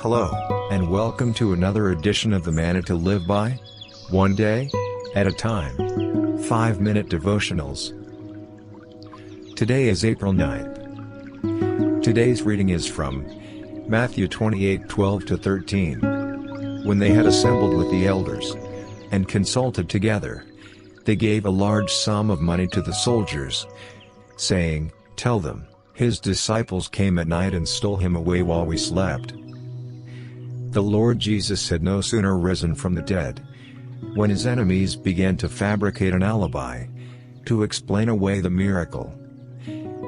Hello, and welcome to another edition of the Manna-to-live-by, one day at a time. 5-minute devotionals. Today is April 9th. Today's reading is from Mathew 28:12-13. When they had assembled with the elders and consulted together, they gave a large sum of money to the soldiers, saying, "Tell them, his disciples came at night and stole him away while we slept." The Lord Jesus had no sooner risen from the dead, when his enemies began to fabricate an alibi to explain away the miracle.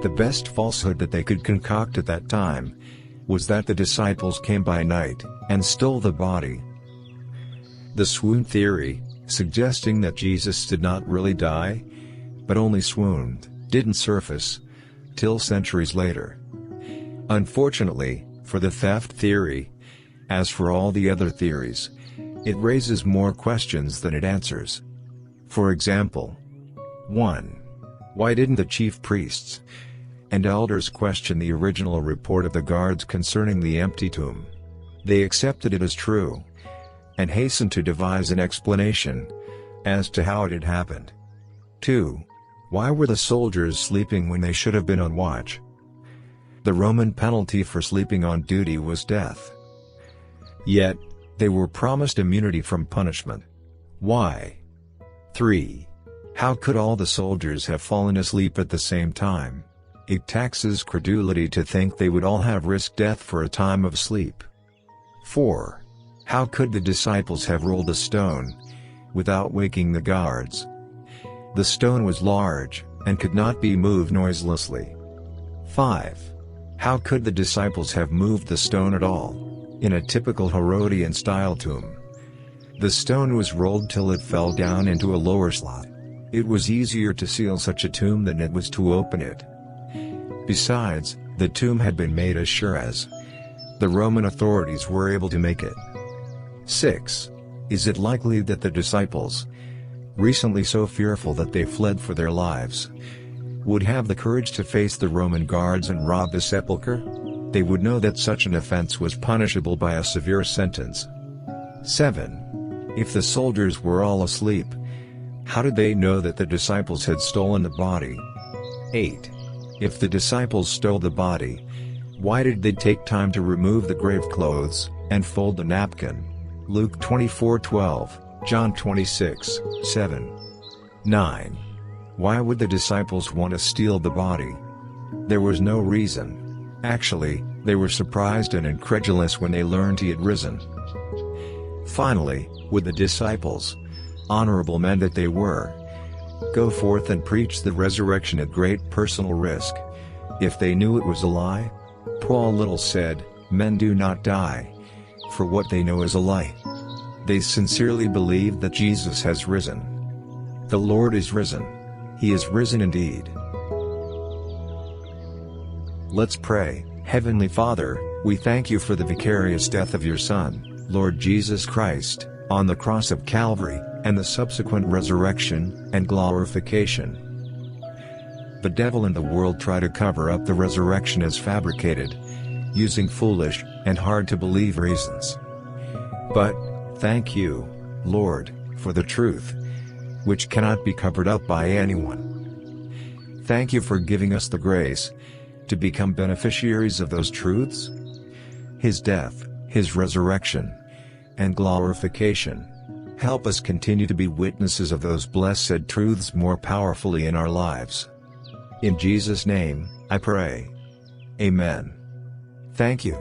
The best falsehood that they could concoct at that time was that the disciples came by night and stole the body. The swoon theory, suggesting that Jesus did not really die, but only swooned, didn't surface till centuries later. Unfortunately, for the theft theory, as for all the other theories, it raises more questions than it answers. For example, 1. Why didn't the chief priests and elders question the original report of the guards concerning the empty tomb? They accepted it as true, and hastened to devise an explanation as to how it had happened. 2. Why were the soldiers sleeping when they should have been on watch? The Roman penalty for sleeping on duty was death. Yet, they were promised immunity from punishment. Why? 3. How could all the soldiers have fallen asleep at the same time? It taxes credulity to think they would all have risked death for a time of sleep. 4. How could the disciples have rolled a stone without waking the guards? The stone was large, and could not be moved noiselessly. 5. How could the disciples have moved the stone at all? In a typical Herodian-style tomb, the stone was rolled till it fell down into a lower slot. It was easier to seal such a tomb than it was to open it. Besides, the tomb had been made as sure as the Roman authorities were able to make it. 6. Is it likely that the disciples, recently so fearful that they fled for their lives, would have the courage to face the Roman guards and rob the sepulchre? They would know that such an offense was punishable by a severe sentence. 7. If the soldiers were all asleep, how did they know that the disciples had stolen the body? 8. If the disciples stole the body, why did they take time to remove the grave clothes and fold the napkin? Luke 24:12, John 26:7. 9. Why would the disciples want to steal the body? There was no reason. Actually, they were surprised and incredulous when they learned he had risen. Finally, would the disciples, honorable men that they were, go forth and preach the resurrection at great personal risk, if they knew it was a lie? Paul Little said, "Men do not die for what they know is a lie." They sincerely believe that Jesus has risen. The Lord is risen. He is risen indeed. Let's pray. Heavenly Father, we thank you for the vicarious death of your Son, Lord Jesus Christ, on the cross of Calvary, and the subsequent resurrection and glorification. The devil and the world try to cover up the resurrection as fabricated, using foolish and hard-to-believe reasons. But, thank you, Lord, for the truth, which cannot be covered up by anyone. Thank you for giving us the grace to become beneficiaries of those truths. His death, his resurrection, and glorification. Help us continue to be witnesses of those blessed truths more powerfully in our lives. In Jesus' name, I pray. Amen. Thank you.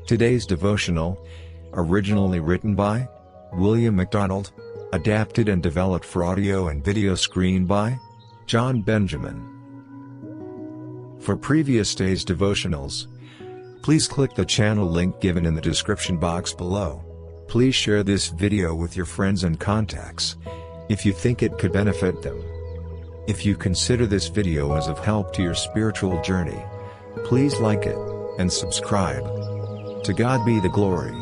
Today's devotional, originally written by William MacDonald, adapted and developed for audio and video screen by John Benjamin. For previous days' devotionals, please click the channel link given in the description box below. Please share this video with your friends and contacts, if you think it could benefit them. If you consider this video as of help to your spiritual journey, please like it, and subscribe. To God be the glory.